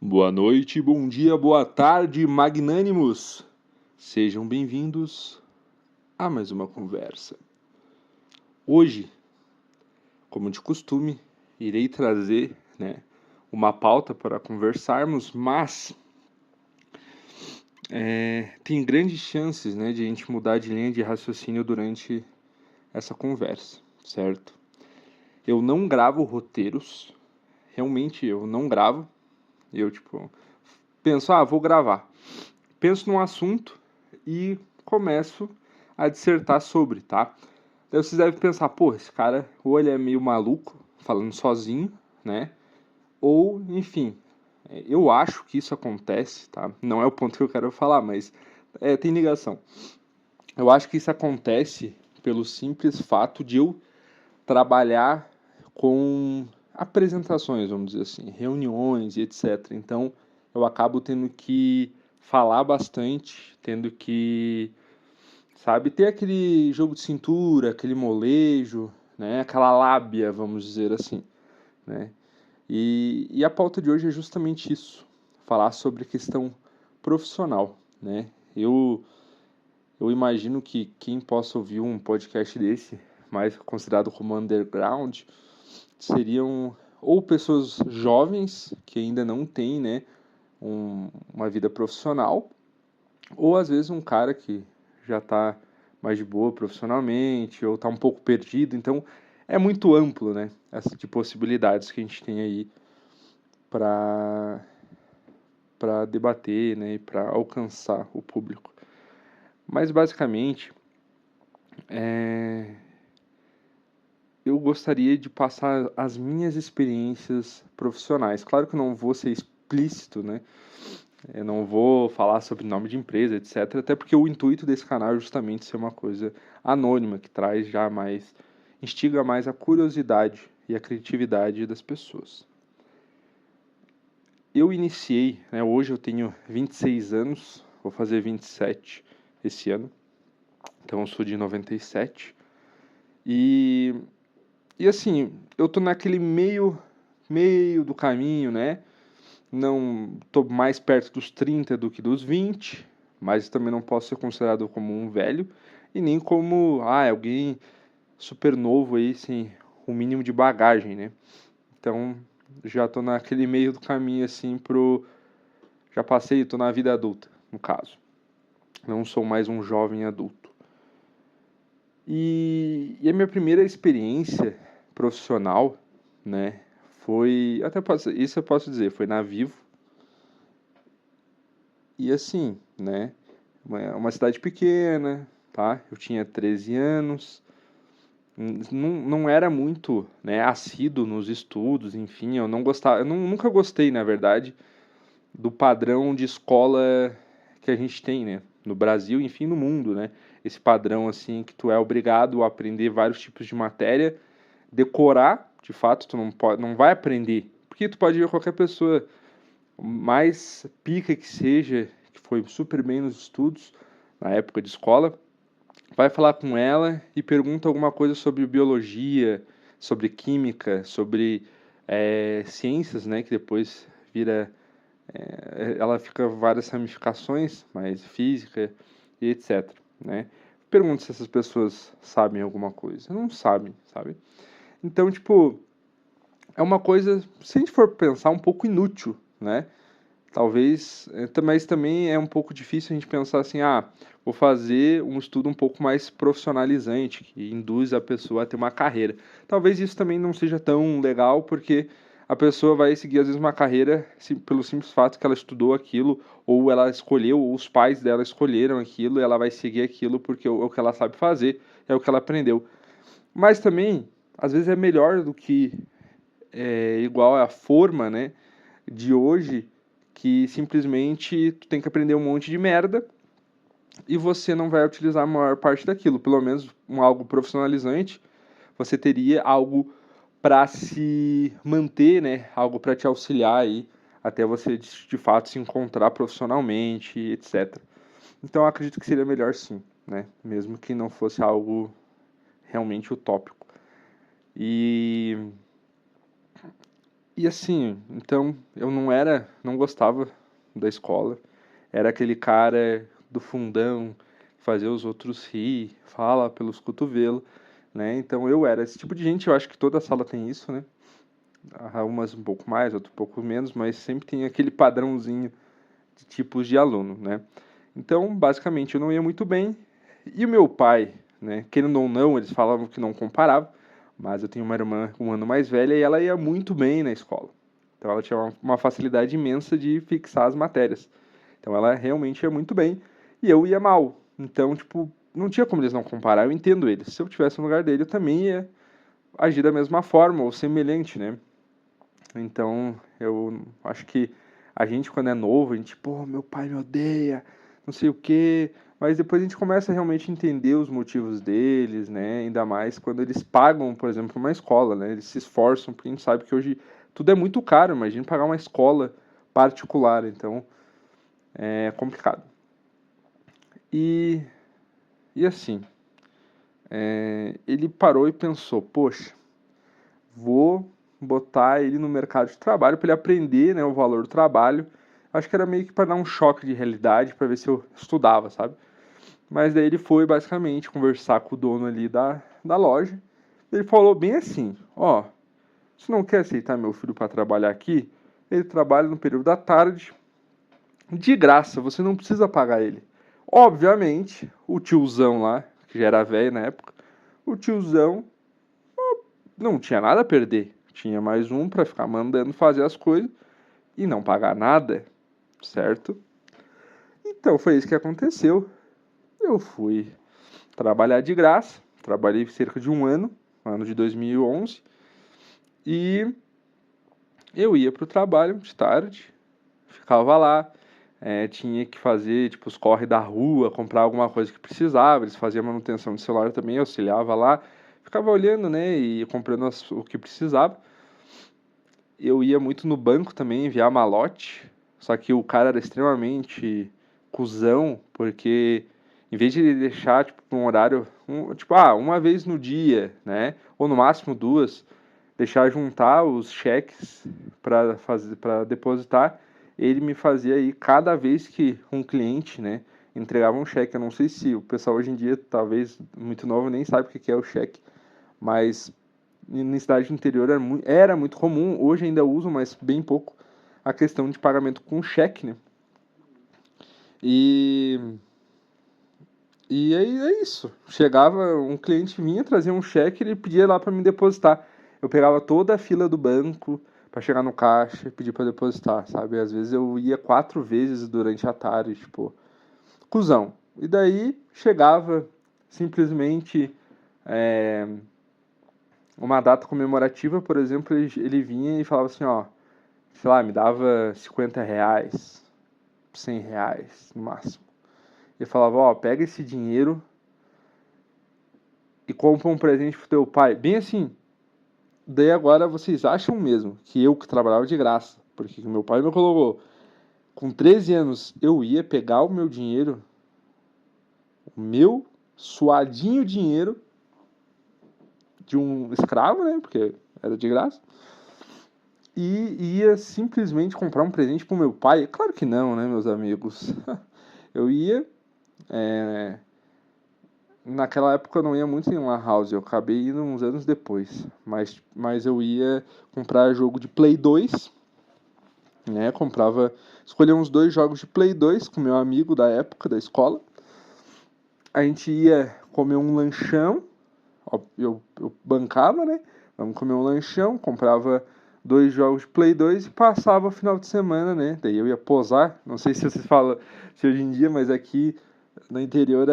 Boa noite, bom dia, boa tarde, magnânimos! Sejam bem-vindos a mais uma conversa. Hoje, como de costume, irei trazer, uma pauta para conversarmos, mas tem grandes chances, de a gente mudar de linha de raciocínio durante essa conversa, certo? Eu não gravo roteiros, realmente eu não gravo. Eu, penso, vou gravar. Penso num assunto e começo a dissertar sobre, tá? Daí vocês devem pensar, pô, esse cara ou ele é meio maluco, falando sozinho, né? Ou, enfim, eu acho que isso acontece, tá? Não é o ponto que eu quero falar, mas tem ligação. Eu acho que isso acontece pelo simples fato de eu trabalhar com apresentações, vamos dizer assim, reuniões e etc. Então, eu acabo tendo que falar bastante, tendo que, sabe, ter aquele jogo de cintura, aquele molejo, né, aquela lábia, vamos dizer assim, né? E a pauta de hoje é justamente isso, falar sobre questão profissional, né? Eu eu imagino que quem possa ouvir um podcast desse, mais considerado como underground, seriam ou pessoas jovens que ainda não têm, né, uma vida profissional, ou às vezes um cara que já está mais de boa profissionalmente, ou está um pouco perdido. Então é muito amplo, né, essa de possibilidades que a gente tem aí para debater, né, e para alcançar o público. Mas basicamente, eu gostaria de passar as minhas experiências profissionais. Claro que eu não vou ser explícito, né? Eu não vou falar sobre nome de empresa, etc. Até porque o intuito desse canal é justamente ser uma coisa anônima, que traz já mais, instiga mais a curiosidade e a criatividade das pessoas. Eu iniciei, né, hoje eu tenho 26 anos, vou fazer 27 esse ano, então eu sou de 97. E assim, eu tô naquele meio do caminho, né? Não tô mais perto dos 30 do que dos 20, mas também não posso ser considerado como um velho e nem como alguém super novo aí, sem o mínimo de bagagem, né? Então, já tô naquele meio do caminho assim já passei, tô na vida adulta, no caso. Não sou mais um jovem adulto. E a minha primeira experiência profissional, né, foi, isso eu posso dizer, foi na Vivo. E assim, né, uma cidade pequena, tá? Eu tinha 13 anos, não era muito, né, assíduo nos estudos, enfim, eu não gostava, nunca gostei, na verdade, do padrão de escola que a gente tem, né, no Brasil, enfim, no mundo, né? Esse padrão assim que tu é obrigado a aprender vários tipos de matéria, decorar, de fato, tu não vai aprender, porque tu pode ver qualquer pessoa mais pica que seja, que foi super bem nos estudos na época de escola, vai falar com ela e pergunta alguma coisa sobre biologia, sobre química, sobre ciências, né, que depois vira, ela fica várias ramificações, mas física e etc, né? Pergunta se essas pessoas sabem alguma coisa. Não sabem, sabe? Então, tipo, é uma coisa, se a gente for pensar, um pouco inútil, né? Talvez, mas também é um pouco difícil a gente pensar assim, vou fazer um estudo um pouco mais profissionalizante, que induz a pessoa a ter uma carreira. Talvez isso também não seja tão legal, porque a pessoa vai seguir, às vezes, uma carreira pelo simples fato que ela estudou aquilo, ou ela escolheu, ou os pais dela escolheram aquilo, e ela vai seguir aquilo porque é o que ela sabe fazer, é o que ela aprendeu. Mas também, às vezes, é melhor do que igual a forma, né, de hoje, que simplesmente tu tem que aprender um monte de merda e você não vai utilizar a maior parte daquilo. Pelo menos algo profissionalizante, você teria algo para se manter, né? Algo para te auxiliar aí até você de fato se encontrar profissionalmente, etc. Então eu acredito que seria melhor sim, né? Mesmo que não fosse algo realmente utópico. E E assim, então eu não gostava da escola. Era aquele cara do fundão, fazer os outros rir, fala pelos cotovelos, né? Então eu era esse tipo de gente, eu acho que toda sala tem isso, né? Umas um pouco mais, outras um pouco menos, mas sempre tem aquele padrãozinho de tipos de aluno, né? Então, basicamente, eu não ia muito bem. E o meu pai, né? Querendo ou não, eles falavam que não comparava, mas eu tenho uma irmã um ano mais velha e ela ia muito bem na escola. Então ela tinha uma facilidade imensa de fixar as matérias. Então ela realmente ia muito bem e eu ia mal. Então, tipo, não tinha como eles não comparar, eu entendo eles. Se eu tivesse no lugar dele, eu também ia agir da mesma forma ou semelhante, né? Então, eu acho que a gente, quando é novo, a gente, pô, meu pai me odeia, não sei o quê. Mas depois a gente começa a realmente entender os motivos deles, né? Ainda mais quando eles pagam, por exemplo, uma escola, né? Eles se esforçam, porque a gente sabe que hoje tudo é muito caro. Imagina pagar uma escola particular, então é complicado. E, e assim, ele parou e pensou, poxa, vou botar ele no mercado de trabalho para ele aprender, né, o valor do trabalho. Acho que era meio que para dar um choque de realidade, para ver se eu estudava, sabe? Mas daí ele foi basicamente conversar com o dono ali da loja. Ele falou bem assim: ó, você não quer aceitar meu filho para trabalhar aqui? Ele trabalha no período da tarde, de graça, você não precisa pagar ele. Obviamente, o tiozão lá, que já era velho na época, o tiozão não tinha nada a perder. Tinha mais um para ficar mandando fazer as coisas e não pagar nada, certo? Então foi isso que aconteceu. Eu fui trabalhar de graça, trabalhei cerca de um ano de 2011, e eu ia pro trabalho de tarde, ficava lá, tinha que fazer tipo os corre da rua, comprar alguma coisa que precisava, eles faziam manutenção de celular também, eu auxiliava lá, ficava olhando, né, e comprando o que precisava. Eu ia muito no banco também enviar malote, só que o cara era extremamente cuzão, porque em vez de ele deixar tipo um horário, tipo, uma vez no dia, né, ou no máximo duas, deixar juntar os cheques para depositar, ele me fazia aí cada vez que um cliente, né, entregava um cheque. Eu não sei se o pessoal hoje em dia, talvez muito novo, nem sabe o que é o cheque, mas na cidade interior era muito comum, hoje ainda uso, mas bem pouco, a questão de pagamento com cheque, né? E, e aí é isso. Chegava, um cliente vinha, trazia um cheque, ele pedia lá para me depositar. Eu pegava toda a fila do banco para chegar no caixa e pedir para depositar, sabe? Às vezes eu ia 4 vezes durante a tarde, tipo, cuzão. E daí chegava simplesmente é, uma data comemorativa, por exemplo, ele vinha e falava assim, ó, sei lá, me dava R$ 50, R$ 100 no máximo. Ele falava, ó, pega esse dinheiro e compra um presente pro teu pai. Bem assim. Daí agora vocês acham mesmo que eu que trabalhava de graça, porque meu pai me colocou, com 13 anos eu ia pegar o meu dinheiro, o meu suadinho dinheiro de um escravo, né, porque era de graça, e ia simplesmente comprar um presente pro meu pai? Claro que não, né, meus amigos? Eu ia. É... Naquela época eu não ia muito em Lan House, eu acabei indo uns anos depois. Mas eu ia comprar jogo de Play 2, né? Comprava. Escolhia uns 2 jogos de Play 2 com meu amigo da época da escola. A gente ia comer um lanchão. Eu bancava, né? Vamos comer um lanchão, comprava 2 jogos de Play 2 e passava o final de semana, né? Daí eu ia posar. Não sei se vocês falam se hoje em dia, mas aqui no interior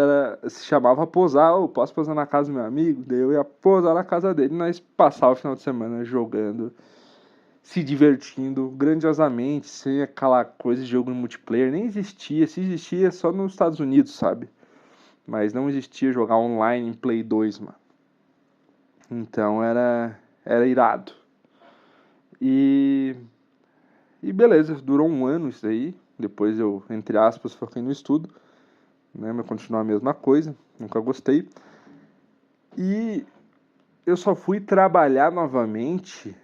se chamava posar. Oh, posso posar na casa do meu amigo? Daí eu ia posar na casa dele e nós passava o final de semana jogando, se divertindo grandiosamente, sem aquela coisa de jogo no multiplayer. Nem existia. Se existia, só nos Estados Unidos, sabe? Mas não existia jogar online em Play 2, mano. Então era irado. E, e beleza, durou um ano isso aí. Depois eu, entre aspas, foquei no estudo, né? Mas continuou a mesma coisa, nunca gostei. E eu só fui trabalhar novamente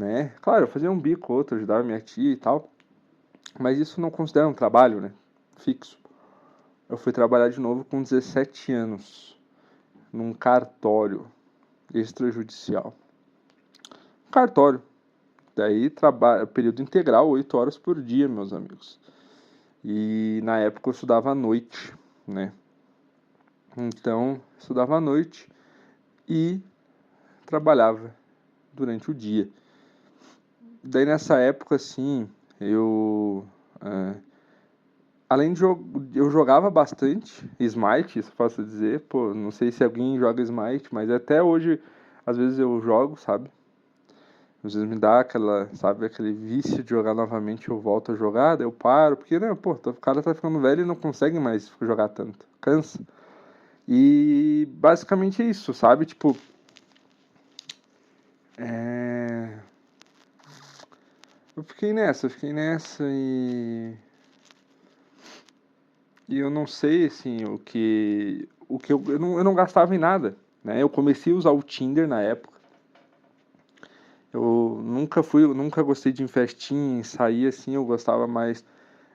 né? Claro, eu fazia um bico, outro, ajudava minha tia e tal, mas isso não considera um trabalho, né? Fixo. Eu fui trabalhar de novo com 17 anos, num cartório extrajudicial. Cartório. Daí, período integral, 8 horas por dia, meus amigos. E na época eu estudava à noite, né? Então, estudava à noite e trabalhava durante o dia. Daí nessa época, assim, eu... além de eu jogava bastante Smite, isso posso dizer. Pô, não sei se alguém joga Smite, mas até hoje, às vezes eu jogo, sabe? Às vezes me dá aquele vício de jogar novamente, eu volto a jogar, daí eu paro, porque, né, pô, o cara tá ficando velho e não consegue mais jogar tanto. Cansa. E basicamente é isso, sabe? Tipo, eu fiquei nessa e eu não sei, assim, o que eu não gastava em nada, né? Eu comecei a usar o Tinder na época. Eu nunca gostei de ir em festinha, sair assim, eu gostava mais.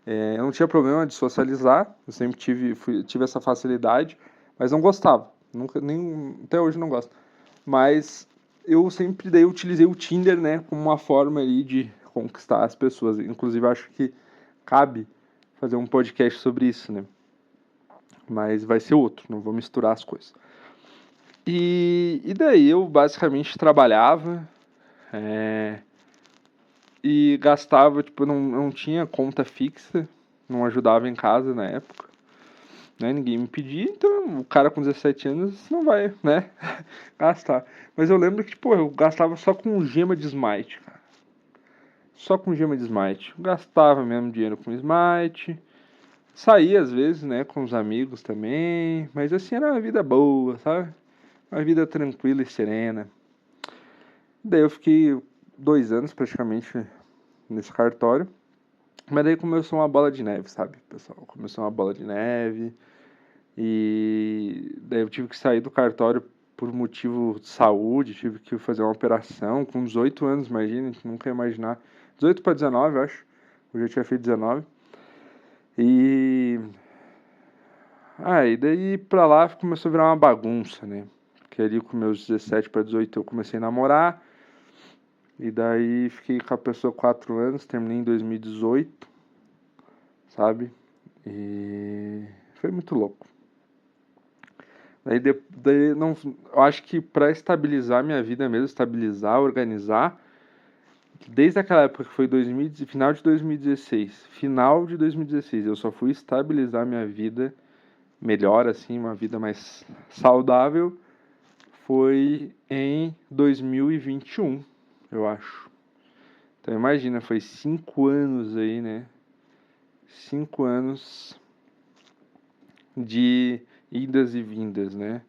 Eu não tinha problema de socializar, eu sempre tive essa facilidade, mas não gostava. Nunca, nem, até hoje não gosto. Mas eu sempre daí utilizei o Tinder, né, como uma forma aí de conquistar as pessoas. Inclusive acho que cabe fazer um podcast sobre isso, né? Mas vai ser outro, não vou misturar as coisas. E daí eu basicamente trabalhava e gastava, tipo, não tinha conta fixa, não ajudava em casa na época, né? Ninguém me pedia, então o cara com 17 anos não vai, né, gastar. Mas eu lembro que, pô, eu gastava só com gema de Smite, cara. Só com gema de Smite. Eu gastava mesmo dinheiro com Smite. Saía às vezes, né, com os amigos também. Mas assim, era uma vida boa, sabe? Uma vida tranquila e serena. Daí eu fiquei 2 anos praticamente nesse cartório. Mas daí começou uma bola de neve, sabe, pessoal? Começou uma bola de neve. E daí eu tive que sair do cartório por motivo de saúde, tive que fazer uma operação com 18 anos, imagina, nunca ia imaginar. 18 para 19, eu acho. Eu já tinha feito 19. E e daí pra lá começou a virar uma bagunça, né? Porque ali com meus 17 para 18 eu comecei a namorar. E daí fiquei com a pessoa 4 anos, terminei em 2018, sabe? E foi muito louco. Daí não, eu acho que pra estabilizar minha vida mesmo, estabilizar, organizar, desde aquela época que foi final de 2016, eu só fui estabilizar minha vida melhor, assim, uma vida mais saudável, foi em 2021, eu acho. Então imagina, foi 5 anos aí, né? 5 anos de idas e vindas, né?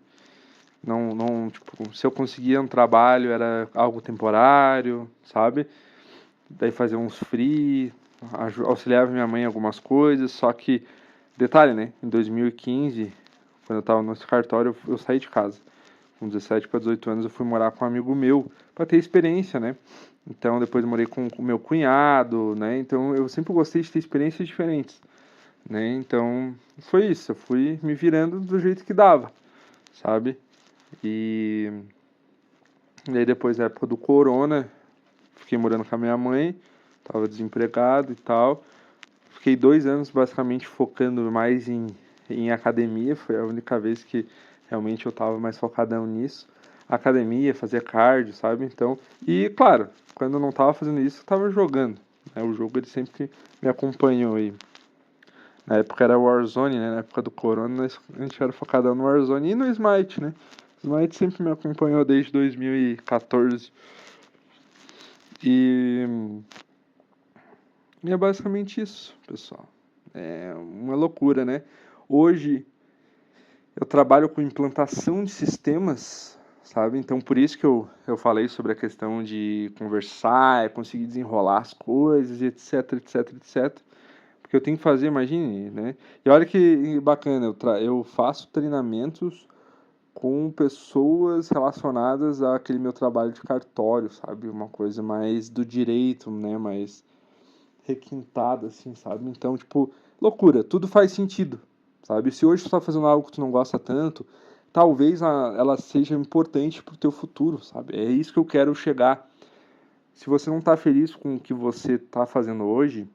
Não, tipo, se eu conseguia um trabalho era algo temporário, sabe? Daí fazia uns free, auxiliava minha mãe em algumas coisas, só que, detalhe, né? Em 2015, quando eu tava no cartório, eu saí de casa. Com 17 para 18 anos eu fui morar com um amigo meu, para ter experiência, né? Então depois eu morei com o meu cunhado, né? Então eu sempre gostei de ter experiências diferentes, né? Então foi isso, eu fui me virando do jeito que dava, sabe? E aí depois da época do corona, fiquei morando com a minha mãe, tava desempregado e tal. Fiquei 2 anos basicamente focando mais em academia, foi a única vez que realmente eu tava mais focadão nisso. Academia, fazer cardio, sabe? Então, e claro, quando eu não tava fazendo isso, eu tava jogando, né? O jogo ele sempre me acompanhou aí. Na época era Warzone, né? Na época do Corona, a gente era focadão no Warzone e no Smite, né? Smite sempre me acompanhou desde 2014. E é basicamente isso, pessoal. É uma loucura, né? Hoje eu trabalho com implantação de sistemas, sabe? Então por isso que eu falei sobre a questão de conversar, conseguir desenrolar as coisas, etc, etc, etc. Porque eu tenho que fazer, imagine, né? E olha que bacana, eu faço treinamentos com pessoas relacionadas àquele meu trabalho de cartório, sabe? Uma coisa mais do direito, né? Mais requintada, assim, sabe? Então, tipo, loucura, tudo faz sentido, sabe? Se hoje tu tá fazendo algo que tu não gosta tanto, talvez ela seja importante pro teu futuro, sabe? É isso que eu quero chegar. Se você não tá feliz com o que você tá fazendo hoje,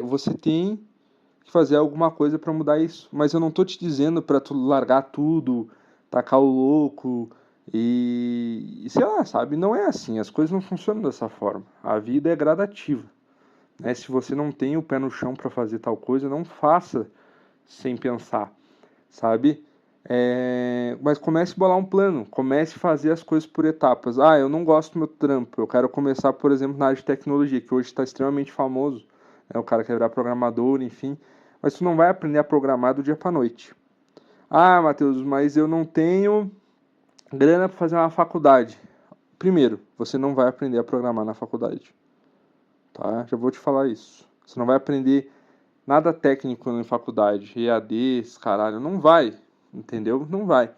você tem que fazer alguma coisa para mudar isso. Mas eu não tô te dizendo para tu largar tudo, tacar o louco e sei lá, sabe? Não é assim, as coisas não funcionam dessa forma. A vida é gradativa, né? Se você não tem o pé no chão para fazer tal coisa, não faça sem pensar, sabe? Mas comece a bolar um plano, comece a fazer as coisas por etapas. Ah, eu não gosto do meu trampo, eu quero começar, por exemplo, na área de tecnologia, que hoje está extremamente famoso, né? O cara quer virar programador, enfim, mas tu não vai aprender a programar do dia para noite. Ah, Matheus, mas eu não tenho grana para fazer uma faculdade. Primeiro, você não vai aprender a programar na faculdade, tá? Já vou te falar isso. Você não vai aprender nada técnico na faculdade, EAD, esse caralho, não vai, entendeu? Não vai.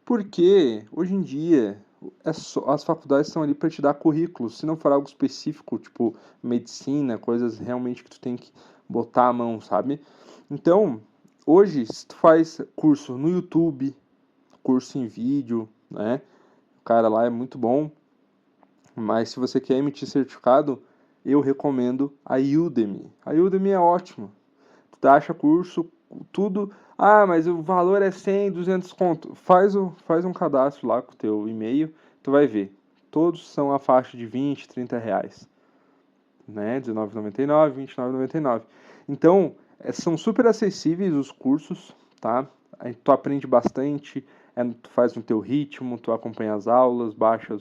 Porque hoje em dia as faculdades estão ali para te dar currículos, se não for algo específico, tipo medicina, coisas realmente que tu tem que botar a mão, sabe? Então, hoje, se tu faz curso no YouTube, curso em vídeo, né? O cara lá é muito bom, mas se você quer emitir certificado, eu recomendo a Udemy. A Udemy é ótimo. Tu acha curso, tudo. Ah, mas o valor é 100, 200 conto. Faz um cadastro lá com o teu e-mail, tu vai ver. Todos são a faixa de 20, 30 reais. Né? R$19,99, R$29,99. Então, são super acessíveis os cursos, tá? Aí tu aprende bastante, tu faz no teu ritmo, tu acompanha as aulas, baixa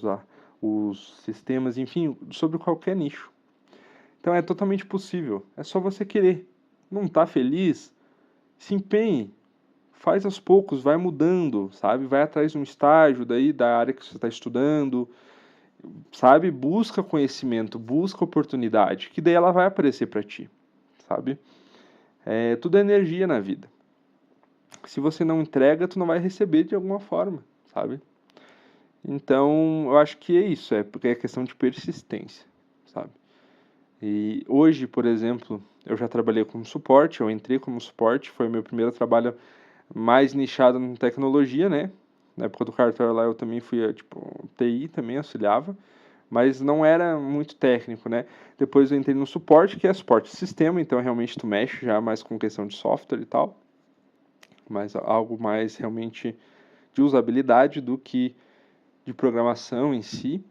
os sistemas, enfim, sobre qualquer nicho. Então é totalmente possível. É só você querer. Não tá feliz? Se empenhe. Faz aos poucos, vai mudando, sabe? Vai atrás de um estágio daí da área que você está estudando, sabe? Busca conhecimento, busca oportunidade, que daí ela vai aparecer para ti, sabe? Tudo é energia na vida. Se você não entrega, tu não vai receber de alguma forma, sabe? Então, eu acho que é isso, porque é questão de persistência, sabe? E hoje, por exemplo, eu já trabalhei como suporte, eu entrei como suporte, foi o meu primeiro trabalho mais nichado em tecnologia, né? Na época do cartório lá eu também fui, tipo, TI também auxiliava, mas não era muito técnico, né? Depois eu entrei no suporte, que é suporte de sistema, então realmente tu mexe já mais com questão de software e tal, mas algo mais realmente de usabilidade do que de programação em si.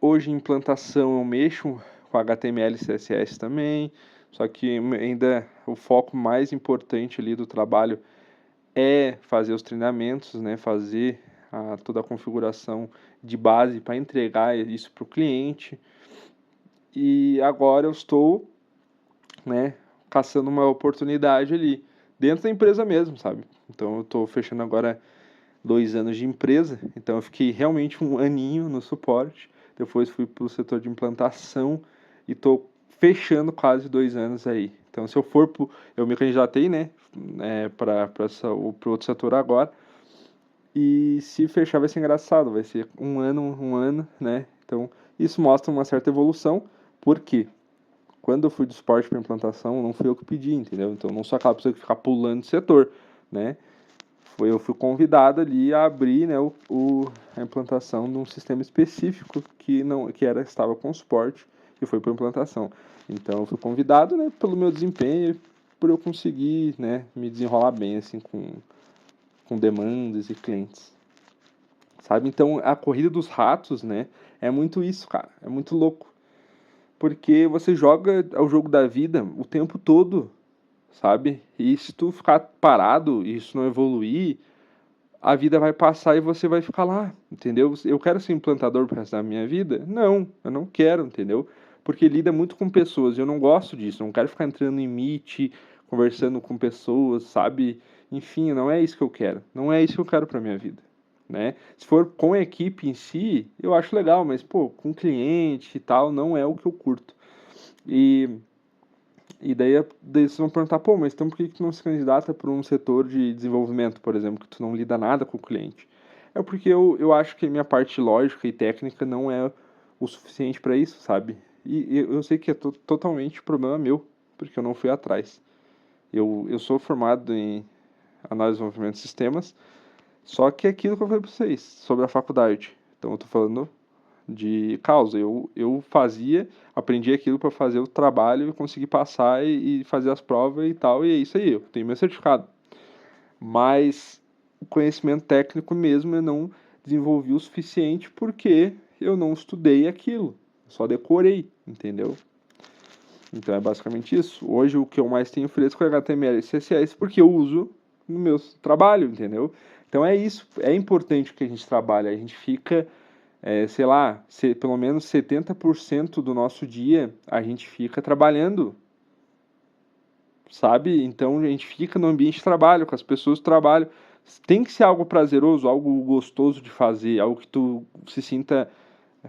Hoje, em implantação, eu mexo com HTML e CSS também, só que ainda o foco mais importante ali do trabalho é fazer os treinamentos, né, fazer toda a configuração de base para entregar isso para o cliente. E agora eu estou, né, caçando uma oportunidade ali, dentro da empresa mesmo, sabe? Então eu estou fechando agora 2 anos de empresa, então eu fiquei realmente um aninho no suporte, depois fui para o setor de implantação e estou fechando quase 2 anos aí. Então se eu for eu me candidatei, né, para o outro setor agora, e se fechar vai ser engraçado, vai ser um ano, né? Então isso mostra uma certa evolução, porque quando eu fui do suporte para implantação, não fui eu que pedi, entendeu? Então não sou aquela pessoa que fica pulando de setor, né? Eu fui convidado ali a abrir, né, a implantação de um sistema específico estava com suporte e foi para implantação. Então eu fui convidado, né, pelo meu desempenho, por eu conseguir, né, me desenrolar bem assim com demandas e clientes. Sabe? Então a corrida dos ratos, né, é muito isso, cara. É muito louco. Porque você joga o jogo da vida o tempo todo, sabe? E se tu ficar parado e isso não evoluir, a vida vai passar e você vai ficar lá, entendeu? Eu quero ser implantador pro resto da minha vida? Não, eu não quero, entendeu? Porque lida muito com pessoas e eu não gosto disso, eu não quero ficar entrando em Meet, conversando com pessoas, sabe? Enfim, não é isso que eu quero, não é isso que eu quero pra minha vida, né? Se for com a equipe em si, eu acho legal, mas, pô, com cliente e tal, não é o que eu curto. E E daí vocês vão perguntar, pô, mas então por que tu não se candidata para um setor de desenvolvimento, por exemplo, que tu não lida nada com o cliente? É porque eu acho que a minha parte lógica e técnica não é o suficiente para isso, sabe? E eu sei que é totalmente problema meu, porque eu não fui atrás. Eu sou formado em análise de desenvolvimento de sistemas, só que é aquilo que eu falei para vocês, sobre a faculdade. Então eu tô falando de causa. Eu fazia, aprendi aquilo para fazer o trabalho e conseguir passar e fazer as provas e tal, e é isso aí, eu tenho meu certificado. Mas o conhecimento técnico mesmo eu não desenvolvi o suficiente porque eu não estudei aquilo, só decorei, entendeu? Então é basicamente isso. Hoje o que eu mais tenho fresco é HTML e CSS porque eu uso no meu trabalho, entendeu? Então é isso, é importante que a gente trabalhe, a gente fica sei lá, pelo menos 70% do nosso dia a gente fica trabalhando, sabe? Então a gente fica no ambiente de trabalho, com as pessoas do trabalho. Tem que ser algo prazeroso, algo gostoso de fazer, algo que tu se sinta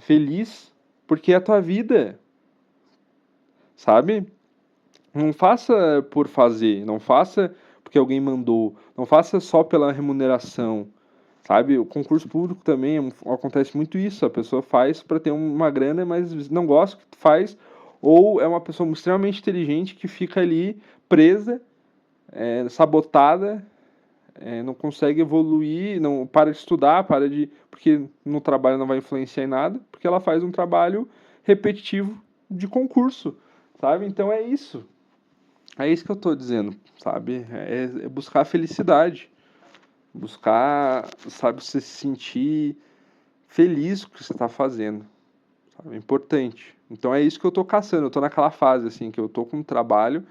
feliz, porque é a tua vida, sabe? Não faça por fazer, não faça porque alguém mandou, não faça só pela remuneração, sabe? O concurso público também acontece muito isso. A pessoa faz para ter uma grana, mas não gosta do que faz, ou é uma pessoa extremamente inteligente que fica ali presa, sabotada, não consegue evoluir, não para de estudar, porque no trabalho não vai influenciar em nada, porque ela faz um trabalho repetitivo de concurso, sabe? Então é isso. É isso que eu tô dizendo, sabe? É buscar a felicidade. Buscar, sabe, você se sentir feliz com o que você está fazendo, sabe? É importante. Então é isso que eu tô caçando. Eu tô naquela fase, assim, que eu tô com um trabalho,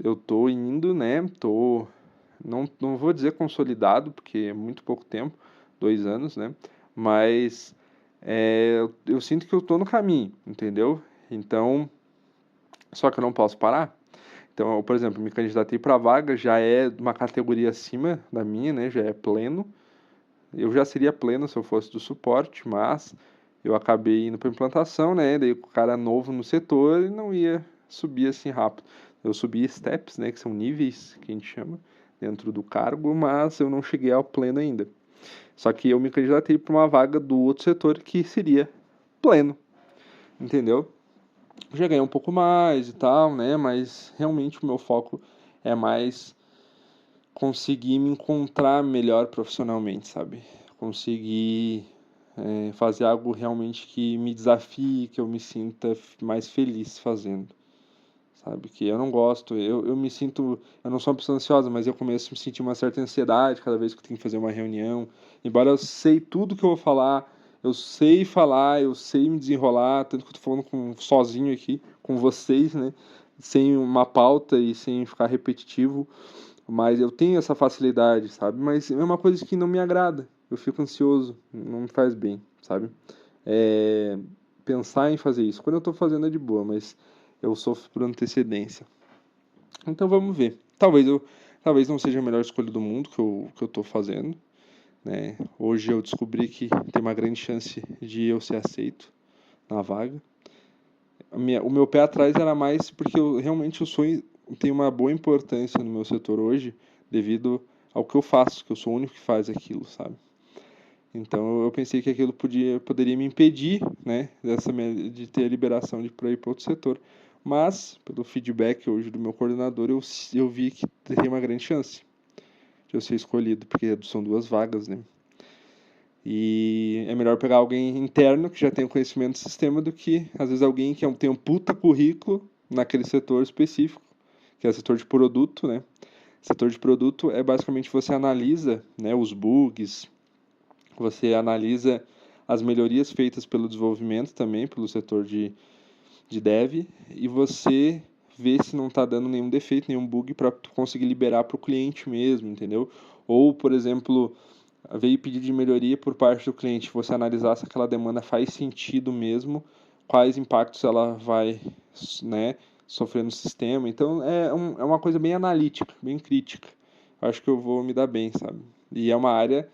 eu tô indo, né? Não vou dizer consolidado, porque é muito pouco tempo, 2 anos, né? Mas eu sinto que eu tô no caminho, entendeu? Então, só que eu não posso parar. Então, eu, por exemplo, me candidatei para vaga, já é uma categoria acima da minha, né? Já é pleno. Eu já seria pleno se eu fosse do suporte, mas eu acabei indo para implantação, né? Daí o cara novo no setor e não ia subir assim rápido. Eu subi steps, né? Que são níveis que a gente chama dentro do cargo, mas eu não cheguei ao pleno ainda. Só que eu me candidatei para uma vaga do outro setor que seria pleno, entendeu? Já ganhei um pouco mais e tal, né? Mas realmente o meu foco é mais conseguir me encontrar melhor profissionalmente, sabe? Conseguir fazer algo realmente que me desafie, que eu me sinta mais feliz fazendo, sabe? Que eu não gosto, eu me sinto, eu não sou uma pessoa ansiosa, mas eu começo a me sentir uma certa ansiedade cada vez que eu tenho que fazer uma reunião, embora eu sei tudo que eu vou falar, eu sei me desenrolar, tanto que eu tô falando sozinho aqui, com vocês, né? Sem uma pauta e sem ficar repetitivo, mas eu tenho essa facilidade, sabe? Mas é uma coisa que não me agrada. Eu fico ansioso, não me faz bem, sabe? É, pensar em fazer isso. Quando eu tô fazendo é de boa, mas eu sofro por antecedência. Então vamos ver. Talvez não seja a melhor escolha do mundo que eu tô fazendo, né? Hoje eu descobri que tem uma grande chance de eu ser aceito na vaga. O meu pé atrás era mais porque tenho uma boa importância no meu setor hoje, devido ao que eu faço, que eu sou o único que faz aquilo, sabe? Então eu pensei que aquilo poderia me impedir, né, de ter a liberação de ir para outro setor. Mas, pelo feedback hoje do meu coordenador, eu vi que teria uma grande chance de eu ser escolhido, porque são 2 vagas, né? E é melhor pegar alguém interno que já tem o conhecimento do sistema do que, às vezes, alguém que tem um puta currículo naquele setor específico, que é o setor de produto, né? Setor de produto é basicamente você analisa, né, os bugs, você analisa as melhorias feitas pelo desenvolvimento também, pelo setor de dev, e você vê se não está dando nenhum defeito, nenhum bug para conseguir liberar para o cliente mesmo, entendeu? Ou, por exemplo, veio pedido de melhoria por parte do cliente, você analisar se aquela demanda faz sentido mesmo, quais impactos ela vai, né, sofrer no sistema. Então é uma coisa bem analítica, bem crítica. Acho que eu vou me dar bem, sabe? E é uma área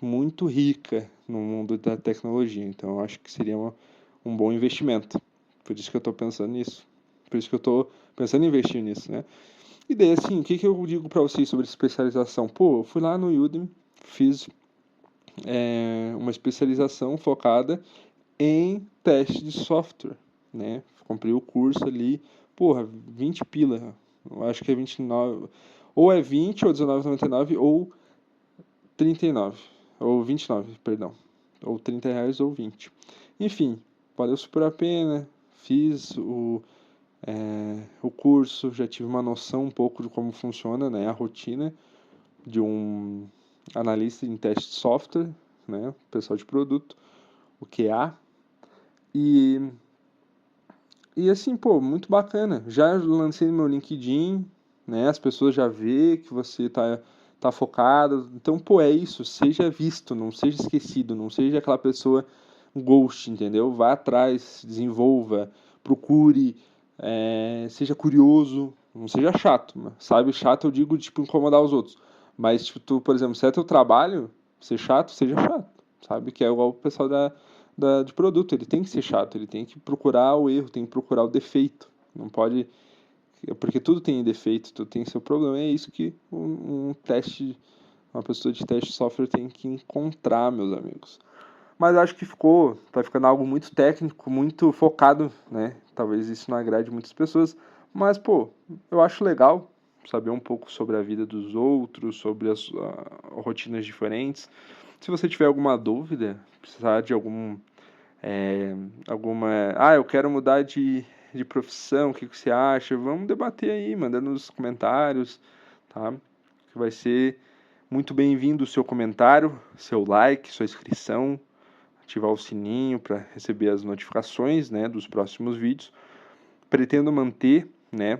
muito rica no mundo da tecnologia, então eu acho que seria um bom investimento. Por isso que eu estou pensando nisso. Por isso que eu tô pensando em investir nisso, né? E daí, assim, o que eu digo pra vocês sobre especialização? Pô, eu fui lá no Udemy, fiz uma especialização focada em teste de software, né? Comprei o curso ali, porra, 20 pila, eu acho que é 29, ou é 20 ou 19,99 ou 39, ou 29, perdão, ou R$ 30 ou 20. Enfim, valeu super a pena, fiz o curso, já tive uma noção um pouco de como funciona, né, a rotina de um analista em teste de software, né, pessoal de produto, o QA, e assim, pô, muito bacana. Já lancei no meu LinkedIn, né? As pessoas já vê que você tá focado. Então, pô, é isso. Seja visto, não seja esquecido, não seja aquela pessoa ghost, entendeu? Vá atrás, desenvolva, procure, seja curioso, não seja chato, sabe? Chato eu digo, tipo, incomodar os outros. Mas, tipo, tu, por exemplo, se é teu trabalho, ser chato, seja chato, sabe? Que é igual o pessoal de produto, ele tem que ser chato, ele tem que procurar o erro, tem que procurar o defeito. Não pode. Porque tudo tem defeito, tudo tem seu problema. É isso que uma pessoa de teste de software tem que encontrar, meus amigos. Mas acho que tá ficando algo muito técnico, muito focado, né? Talvez isso não agrade muitas pessoas, mas, pô, eu acho legal saber um pouco sobre a vida dos outros, sobre as rotinas diferentes. Se você tiver alguma dúvida, precisar de eu quero mudar de profissão, o que você acha? Vamos debater aí, manda nos comentários, tá? Que vai ser muito bem-vindo o seu comentário, seu like, sua inscrição, ativar o sininho para receber as notificações, né, dos próximos vídeos. Pretendo manter, né?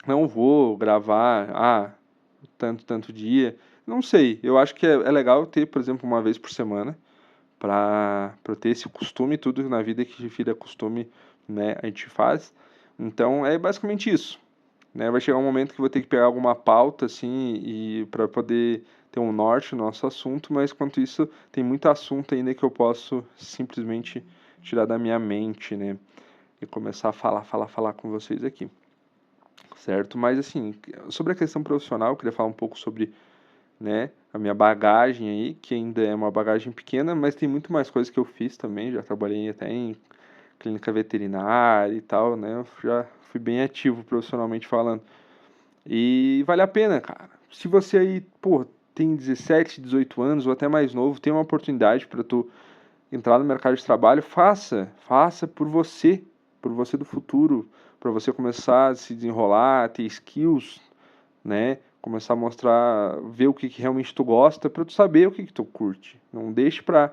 Não vou gravar, tanto dia. Não sei, eu acho que é legal ter, por exemplo, uma vez por semana, para ter esse costume, tudo na vida que vira costume, né, a gente faz. Então é basicamente isso, né? Vai chegar um momento que eu vou ter que pegar alguma pauta assim e para poder ter um norte no nosso assunto, mas quanto isso tem muito assunto ainda que eu posso simplesmente tirar da minha mente, né, e começar a falar com vocês aqui. Certo? Mas assim, sobre a questão profissional, eu queria falar um pouco sobre, né, a minha bagagem aí, que ainda é uma bagagem pequena, mas tem muito mais coisas que eu fiz também, já trabalhei até em clínica veterinária e tal, né, eu já fui bem ativo profissionalmente falando. E vale a pena, cara. Se você aí, pô, tem 17, 18 anos ou até mais novo, tem uma oportunidade para tu entrar no mercado de trabalho, faça por você do futuro, para você começar a se desenrolar, ter skills, né? Começar a mostrar, ver o que realmente tu gosta, para tu saber o que tu curte. Não deixe para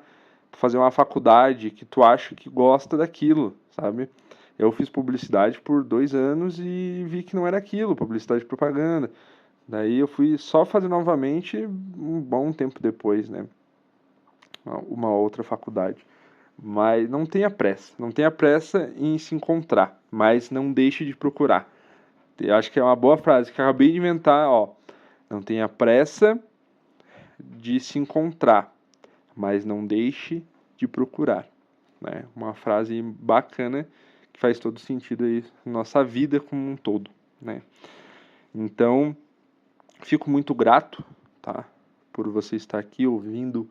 fazer uma faculdade que tu acha que gosta daquilo, sabe? Eu fiz publicidade por 2 anos e vi que não era aquilo, publicidade e propaganda. Daí eu fui só fazer novamente um bom tempo depois, né? Uma outra faculdade. Mas não tenha pressa em se encontrar, mas não deixe de procurar. Eu acho que é uma boa frase que eu acabei de inventar, ó. Não tenha pressa de se encontrar, mas não deixe de procurar, né? Uma frase bacana que faz todo sentido aí na nossa vida como um todo, né? Então, fico muito grato, tá? Por você estar aqui ouvindo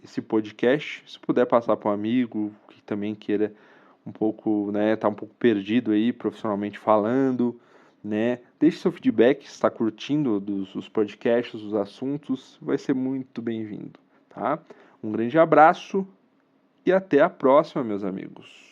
esse podcast. Se puder passar para um amigo que também queira um pouco, né, tá um pouco perdido aí profissionalmente falando, né? Deixe seu feedback, se está curtindo os podcasts, os assuntos, vai ser muito bem-vindo, tá? Um grande abraço e até a próxima, meus amigos.